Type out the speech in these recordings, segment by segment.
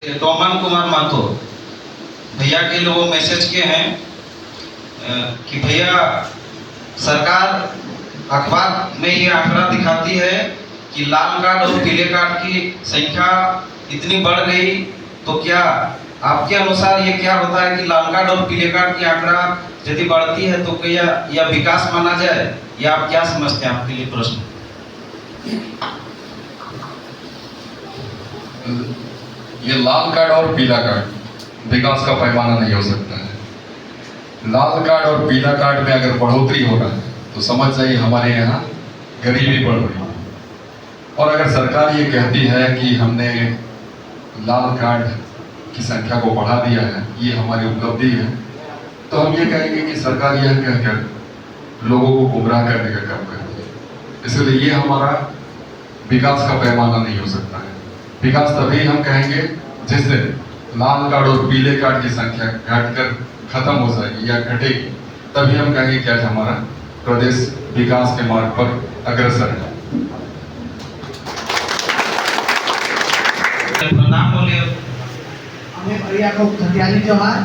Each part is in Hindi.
डोमन कुमार माथुर भैया के लिए वो मैसेज किए हैं कि भैया सरकार अखबार में ये आंकड़ा दिखाती है कि लाल कार्ड और पीले कार्ड की संख्या इतनी बढ़ गई, तो क्या आपके अनुसार ये क्या होता है कि लाल कार्ड और पीले कार्ड की आंकड़ा यदि बढ़ती है तो क्या यह विकास माना जाए, या आप क्या समझते हैं? आपके लिए प्रश्न। ये लाल कार्ड और पीला कार्ड विकास का पैमाना नहीं हो सकता है। लाल कार्ड और पीला कार्ड में अगर बढ़ोतरी हो रहा है तो समझ जाइए हमारे यहाँ गरीबी बढ़ रही है। और अगर सरकार ये कहती है कि हमने लाल कार्ड की संख्या को बढ़ा दिया है, ये हमारी उपलब्धि है, तो हम ये कहेंगे कि सरकार यह कहकर लोगों को गुमराह करने का काम करती है। इसलिए ये हमारा विकास का पैमाना नहीं हो सकता है। विकास तभी हम कहेंगे जिससे लाल कार्ड और पीले कार्ड की संख्या घटकर खत्म हो जाएगी या घटेगी, तभी हम कहेंगे कि आज हमारा प्रदेश विकास के मार्ग पर अग्रसर है। नाम बोलिए। हमें भैया को खतियानी जवाहर।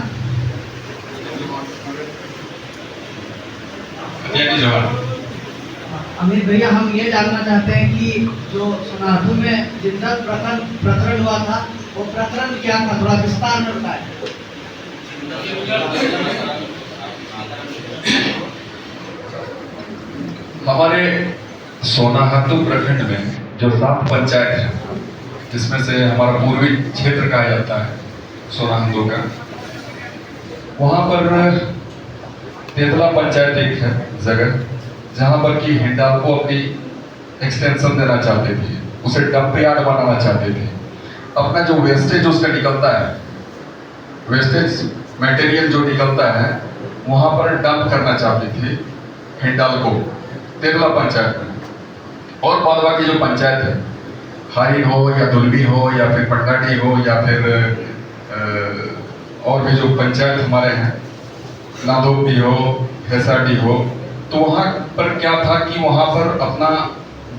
अमित भैया, हम ये जानना चाहते हैं कि जो सोनारपुर में जिंदल प्रकरण हुआ था, वो प्रकरण क्या था, थोड़ा विस्तार में बताएं। हमारे सोनाहातू प्रखंड में जो 7 पंचायत है, जिसमें से हमारा पूर्वी क्षेत्र कहा जाता है सोनाहातू का, वहां पर तेतला पंचायत एक है जगह जहां पर कि हिंडाल्को अपनी एक्सटेंशन देना चाहते थे, उसे डंप यार्ड बनाना चाहते थे। अपना जो वेस्टेज उसका निकलता है, वेस्टेज मटेरियल जो निकलता है, वहां पर डंप करना चाहते थे हिंडाल्को तेतला पंचायत में। और बाद बाकी जो पंचायत है, हारिन हो या दुलबी हो या फिर पटनाटी हो या फिर और भी जो पंचायत हमारे हैं, लाधोपी हो, हेसाडी हो, तो वहां पर क्या था कि वहां पर अपना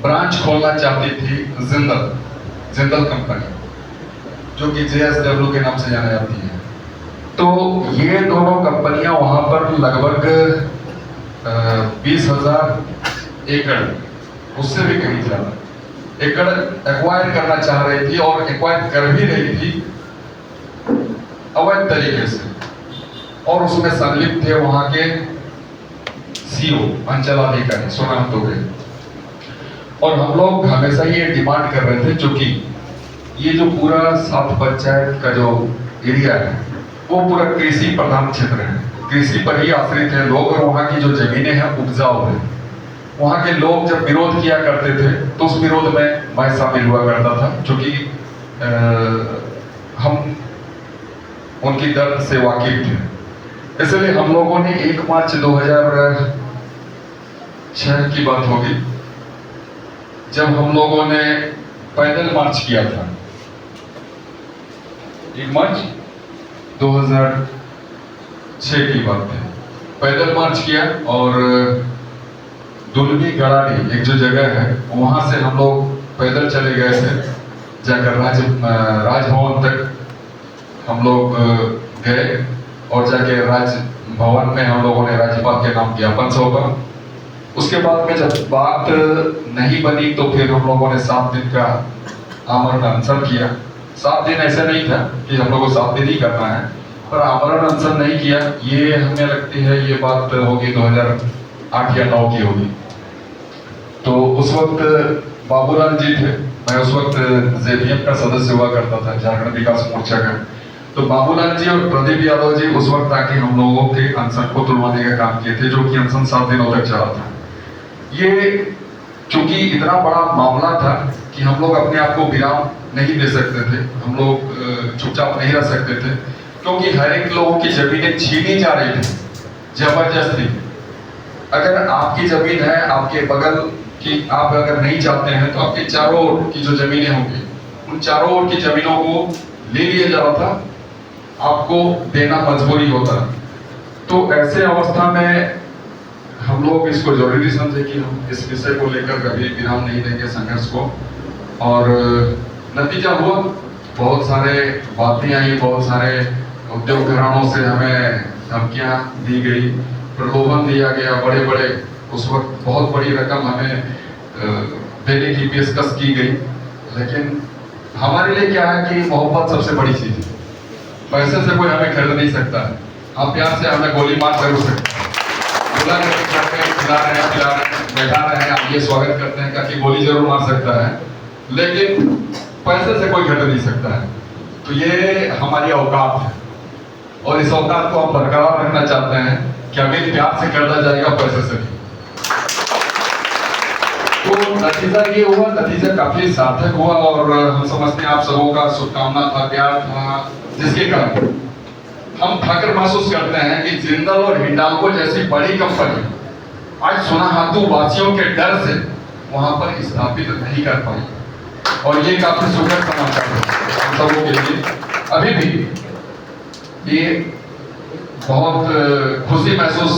ब्रांच खोलना चाहती थी जिंदल कंपनी, जो कि JSW के नाम से जाना जाती है। तो ये दोनों कंपनियां वहां पर लगभग 20,000 एकड़, उससे भी कहीं ज्यादा एकड़ एक्वायर करना चाह रही थी, और एक्वायर कर भी रही थी अवैध तरीके से। और उसमें संलिप्त थे वहां के CO अंचलाधिकारी सोनाहातू के। और हम लोग हमेशा ये डिमांड कर रहे थे, क्योंकि ये जो पूरा 7 पंचायत का जो एरिया है वो पूरा कृषि प्रधान क्षेत्र है, कृषि पर ही आश्रित है लोग, और वहाँ की जो जमीनें हैं उपजाऊ है। वहाँ के लोग जब विरोध किया करते थे तो उस विरोध में मैं शामिल हुआ करता था, क्योंकि हम उनकी दर्द से वाकिफ थे। इसलिए हम लोगों ने 1 मार्च 2006 की बात होगी, जब हम लोगों ने पैदल मार्च किया था। 1 मार्च 2006 की बात है, पैदल मार्च किया। और दुलबी गड़ाड़ी एक जो जगह है, वहां से हम लोग पैदल चले गए थे, जाकर राजभवन तक हम लोग गए, और जाके राजभवन में हम लोगों ने राज्यपाल के नाम ज्ञापन सौंपा। उसके बाद में जब बात नहीं बनी तो फिर हम लोगों ने 7 दिन का आमरण अनशन किया। 7 दिन ऐसे नहीं था कि हम लोग को 7 दिन ही करना है, पर आमरण अनशन नहीं किया। ये हमें लगती है ये बात होगी 2008 या 2009 की होगी। तो उस वक्त बाबूलाल जी थे, मैं उस वक्त JVM का सदस्य हुआ करता था, झारखंड विकास मोर्चा का। तो बाबूलाल जी और प्रदीप यादव जी उस वक्त आके हम लोगों के अनशन को तुड़वाने का काम किए थे, जो कि अनशन 7 दिनों तक चला था। ये चूंकि इतना बड़ा मामला था कि हम लोग अपने आप को विराम नहीं दे सकते थे, हम लोग चुपचाप नहीं रह सकते थे, क्योंकि हर एक लोगों की जमीनें छीनी जा रही थी जबरदस्ती। अगर आपकी जमीन है, आपके बगल की, आप अगर नहीं चाहते हैं, तो आपके चारों ओर की जो जमीनें होंगी, उन चारों ओर की जमीनों को ले लिया जा रहा था, आपको देना मजबूरी होता। तो ऐसे अवस्था में हम लोग इसको जरूरी समझे कि हम इस विषय को लेकर कभी विराम नहीं देंगे संघर्ष को। और नतीजा हुआ बहुत सारे बातें आई, बहुत सारे उद्योग घरानों से हमें धमकियां दी गई, प्रलोभन दिया गया, बड़े बड़े उस वक्त बहुत बड़ी रकम हमें देने की पेशकश की गई। लेकिन हमारे लिए क्या है कि मोहब्बत सबसे बड़ी चीज़ है। पैसे से कोई हमें खरीद नहीं सकता है। आप प्यार से हमें गोली मार जरूर सकते हैं, बुला रहे हैं, खिला रहे हैं, पिला रहे हैं, बैठा रहे हैं, आइए स्वागत करते हैं ताकि गोली जरूर मार सकता है, लेकिन पैसे से कोई खरीद नहीं सकता है। तो ये हमारी औकात है और इस औकात को हम बरकरार रखना चाहते हैं कि हमें प्यार से खरीदा जाएगा, पैसे से नहीं। तो नतीजा ये हुआ, नतीजा काफी सार्थक हुआ और हम समझते हैं आप सबों का शुभकामना था, प्यार था, जिसके कारण हम फख्र महसूस करते हैं कि जिंदल और हिंडाल्को जैसी बड़ी कंपनी आज सोनाहातू वासियों के डर से वहां पर स्थापित नहीं कर पाई और ये काफी सुखद समाचार है हम सबों के लिए। अभी भी ये बहुत खुशी महसूस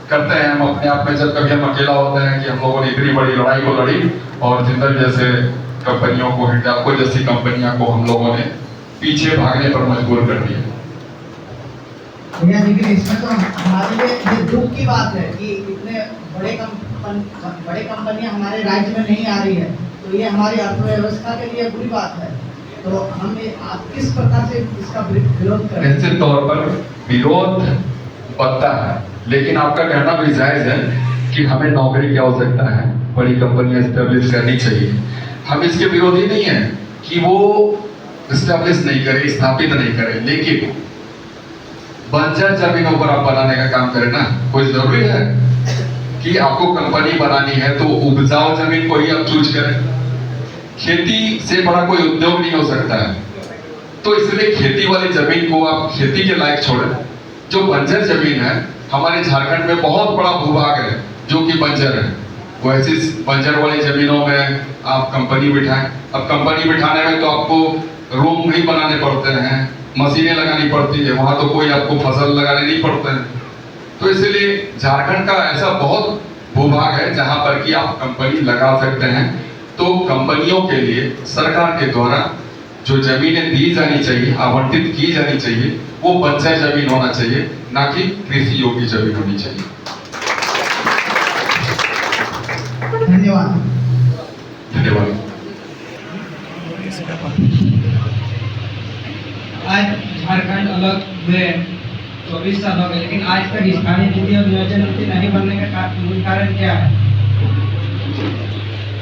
करते हैं हम अपने आप में जब कभी हम अकेला होते हैं कि हम लोगों ने इतनी बड़ी लड़ाई को लड़ी और जिंदल जैसे कंपनियों को, हिंडाल्को जैसी कंपनियों को हम लोगों ने पीछे भागने पर मजबूर कर दिया। भैया लेकिन इसमें तो हमारे लिए ये दुख की बात है कि इतने बड़े कंपनियां हमारे राज्य में नहीं आ रही है, तो ये हमारी अर्थव्यवस्था के लिए बुरी बात है। तो हम आप किस प्रकार से इसका विरोध करें? निश्चित तौर पर विरोध बनता है, लेकिन आपका कहना भी जायज है कि हमें नौकरी की आवश्यकता है, बड़ी कंपनियां एस्टेब्लिश करनी चाहिए। हम इसके विरोधी नहीं है कि वो एस्टेब्लिश नहीं करे, स्थापित नहीं करे, लेकिन बंजर जमीनों पर आप बनाने का काम करें ना। कोई जरूरी है कि आपको कंपनी बनानी है तो उपजाऊ जमीन को ही आप चूज करें। खेती से बड़ा कोई उद्योग नहीं हो सकता है, तो इसलिए खेती वाली जमीन को आप खेती के लायक छोड़ें। जो बंजर जमीन है, हमारे झारखंड में बहुत बड़ा भूभाग है जो कि बंजर है, वो ऐसी बंजर वाली जमीनों में आप कंपनी बिठाएं। अब कंपनी बिठाने में तो आपको रूम नहीं बनाने पड़ते हैं, मशीनें लगानी पड़ती है, वहां तो कोई आपको फसल लगाने नहीं पड़ते हैं। तो इसलिए झारखंड का ऐसा बहुत भूभाग है जहां पर कि आप कंपनी लगा सकते हैं। तो कंपनियों के लिए सरकार के द्वारा जो जमीनें दी जानी चाहिए, आवंटित की जानी चाहिए, वो बंजर जमीन होना चाहिए, ना कि कृषि योग्य जमीन होनी चाहिए। धन्यवाद। धन्यवाद। आज झारखंड अलग हुए 24 साल हो गए, लेकिन आज तक स्थानीय नीति और नियोजन नीति नहीं बनने का मूल कारण क्या है?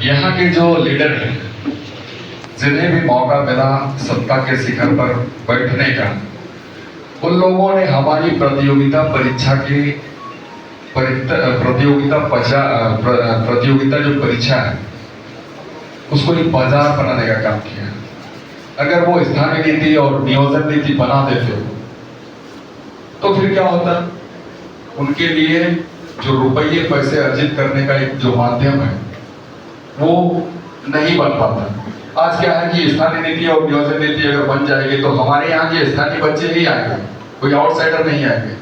यहाँ के जो लीडर हैं, जिन्हें भी मौका मिला सत्ता के शिखर पर बैठने का, उन लोगों ने हमारी प्रतियोगिता परीक्षा की प्रतियोगिता जो परीक्षा है उसको एक बाजार बनाने का काम किया। अगर वो स्थानीय नीति और नियोजन नीति बना देते तो फिर क्या होता? उनके लिए जो रुपये पैसे अर्जित करने का एक जो माध्यम है वो नहीं बन पाता। आज क्या है कि स्थानीय नीति और नियोजन नीति अगर बन जाएगी तो हमारे यहाँ के स्थानीय बच्चे ही आएंगे, कोई आउटसाइडर नहीं आएंगे।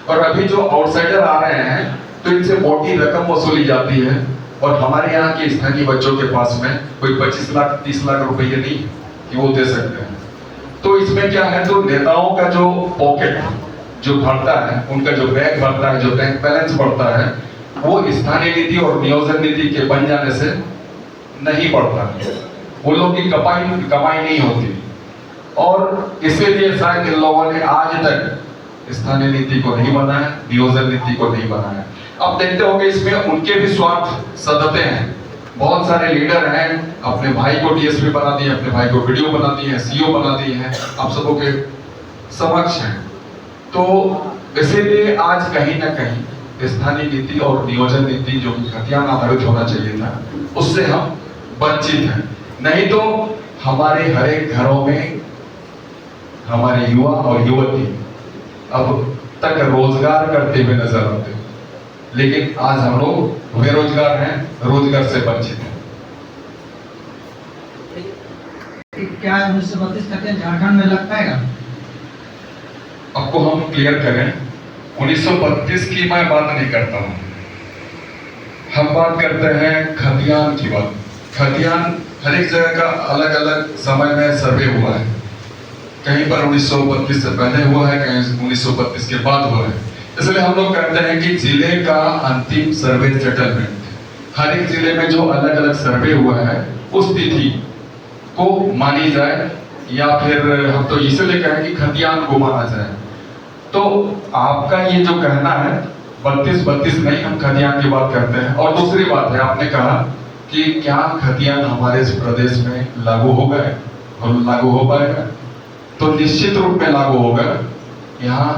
और अभी जो आउटसाइडर आ रहे हैं तो इनसे मोटी रकम वसूली जाती है और हमारे यहाँ के स्थानीय बच्चों के पास में कोई 25 लाख 30 लाख रुपये नहीं कि वो दे सकते हैं। तो इसमें क्या है, तो नेताओं का जो पॉकेट जो भरता है, उनका जो बैग भरता है, जो बैंक बैलेंस बढ़ता है, वो स्थानीय नीति और नियोजन नीति के बन जाने से नहीं बढ़ता। वो लोग की कमाई नहीं होती और इसीलिए शायद इन लोगों ने आज तक स्थानीय नीति को नहीं बनाया, नियोजन नीति को नहीं बनाया। अब देखते होंगे इसमें उनके भी स्वार्थ सदते हैं। बहुत सारे लीडर हैं, अपने भाई को डीएसपी बना दिए, अपने भाई को वीडियो बना दिए हैं, सीओ बना दिए हैं, आप सबों के समक्ष हैं। तो इसीलिए आज कहीं ना कहीं स्थानीय नीति और नियोजन नीति जो खतियान आधारित होना चाहिए था, उससे हम वंचित हैं। नहीं तो हमारे हर एक घरों में हमारे युवा और युवती अब तक रोजगार करते हुए नजर आते हैं, लेकिन आज हम लोग बेरोजगार हैं, रोजगार से वंचित हैं। क्या 1932 का झारखंड में लग पाएगा? आपको हम क्लियर करें, 1932 की मैं बात नहीं करता हूं, हम बात करते हैं खतियान की बात। खतियान हर एक जगह का अलग अलग समय में सर्वे हुआ है। कहीं पर 1932 से पहले हुआ है, कहीं 1932 के बाद हुआ है। इसलिए हम लोग कहते हैं कि जिले का अंतिम सर्वे सेटलमेंट हर एक जिले में जो अलग अलग सर्वे हुआ है उस तिथि को मानी जाए, या फिर हम तो इसलिए कहें कि खतियान को माना जाए। तो आपका ये जो कहना है 32 नहीं, हम खतियान की बात करते हैं। और दूसरी बात है, आपने कहा कि क्या खतियान हमारे इस प्रदेश में लागू हो गए और लागू हो पाएगा? तो निश्चित रूप में लागू होगा। यहाँ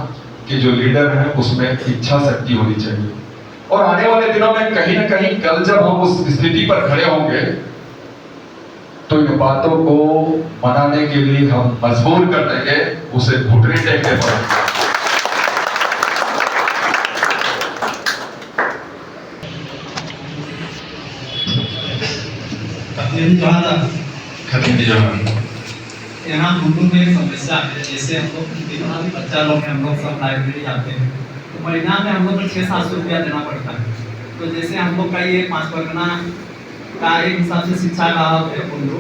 के जो लीडर हैं उसमें इच्छा शक्ति होनी चाहिए, और आने वाले दिनों में कहीं ना कहीं कल जब हम उस स्थिति पर खड़े होंगे तो इन बातों को मनाने के लिए हम मजबूर कर देंगे, उसे घुटने टेकने पड़ेंगे। यहाँ गुंडू में एक समस्या है। जैसे हम लोग जितना भी बच्चा लोग हैं, हम लोग सब लाइब्रेरी जाते हैं, तो महीना में हम लोग को 600-700 रुपया देना पड़ता है। तो जैसे हम लोग का ये 5 परगना का एक हिसाब से शिक्षा का है गुंडू,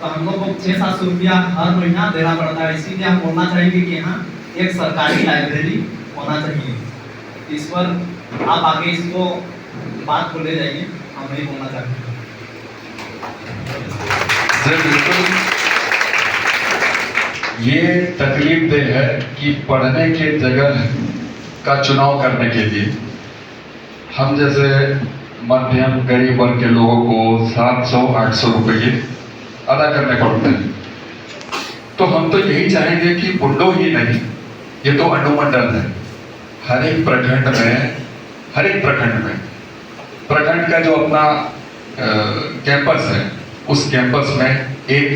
तो हम लोग को 600-700 रुपया हर महीना देना पड़ता है। इसीलिए हम बोलना चाहेंगे कि यहाँ एक सरकारी लाइब्रेरी होना चाहिए। इस पर आप आगे इसको बात को ले जाइए, हम नहीं बोलना चाहते। ये तकलीफ देह है कि पढ़ने के जगह का चुनाव करने के लिए हम जैसे मध्यम गरीब वर्ग के लोगों को 700-800 रुपये अदा करने पड़ते हैं। तो हम तो यही चाहेंगे कि बुंडो ही नहीं, ये तो अनुमंडल है, हर एक प्रखंड में प्रखंड का जो अपना कैंपस है, उस कैंपस में एक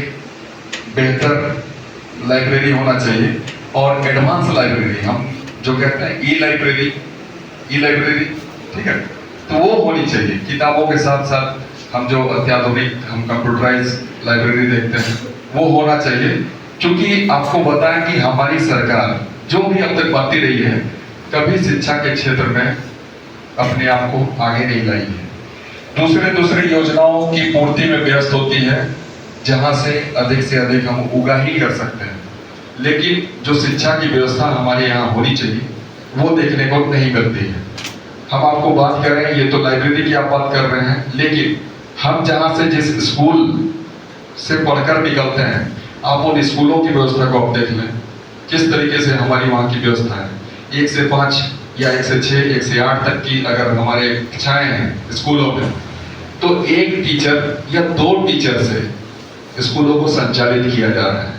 बेहतर लाइब्रेरी होना चाहिए। और एडवांस लाइब्रेरी, हम जो कहते हैं ई लाइब्रेरी, ठीक है, तो वो होनी चाहिए। किताबों के साथ साथ हम जो अत्याधुनिक हम कंप्यूटराइज लाइब्रेरी देखते हैं वो होना चाहिए। क्योंकि आपको बताएं कि हमारी सरकार जो भी अब तक बनती रही है, कभी शिक्षा के क्षेत्र में अपने आप को आगे नहीं लाई है। दूसरे योजनाओं की पूर्ति में व्यस्त होती है, जहां से अधिक हम उगा ही कर सकते हैं। लेकिन जो शिक्षा की व्यवस्था हमारे यहाँ होनी चाहिए वो देखने को नहीं मिलती है। हम आपको बात कर रहे हैं, ये तो लाइब्रेरी की आप बात कर रहे हैं, लेकिन हम जहाँ से जिस स्कूल से पढ़कर निकलते हैं, आप उन स्कूलों की व्यवस्था को आप देख लें, किस तरीके से हमारी वहाँ की व्यवस्था है। 1 से 5 या 1 से 6, 1 से 8 तक की अगर हमारे कक्षाएं हैं स्कूलों में, तो 1 टीचर या 2 टीचर से स्कूलों को संचालित किया जा रहा है।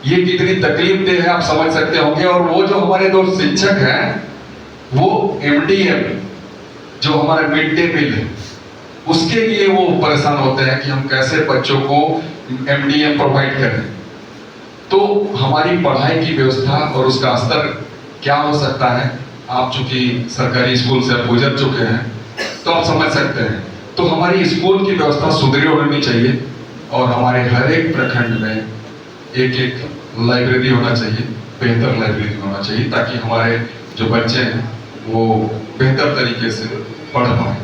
ये कितनी तकलीफ देह है आप समझ सकते होंगे। और वो जो हमारे 2 शिक्षक हैं, वो MDM जो हमारे मिड डे मील है, उसके लिए वो परेशान होते हैं कि हम कैसे बच्चों को MDM प्रोवाइड करें। तो हमारी पढ़ाई की व्यवस्था और उसका स्तर क्या हो सकता है, आप चूंकि सरकारी स्कूल से आप गुजर चुके हैं तो आप समझ सकते हैं। तो हमारी स्कूल की व्यवस्था सुदृढ़ होनी चाहिए, और हमारे हर एक प्रखंड में एक लाइब्रेरी होना चाहिए, बेहतर लाइब्रेरी होना चाहिए, ताकि हमारे जो बच्चे हैं वो बेहतर तरीके से पढ़ पाएं।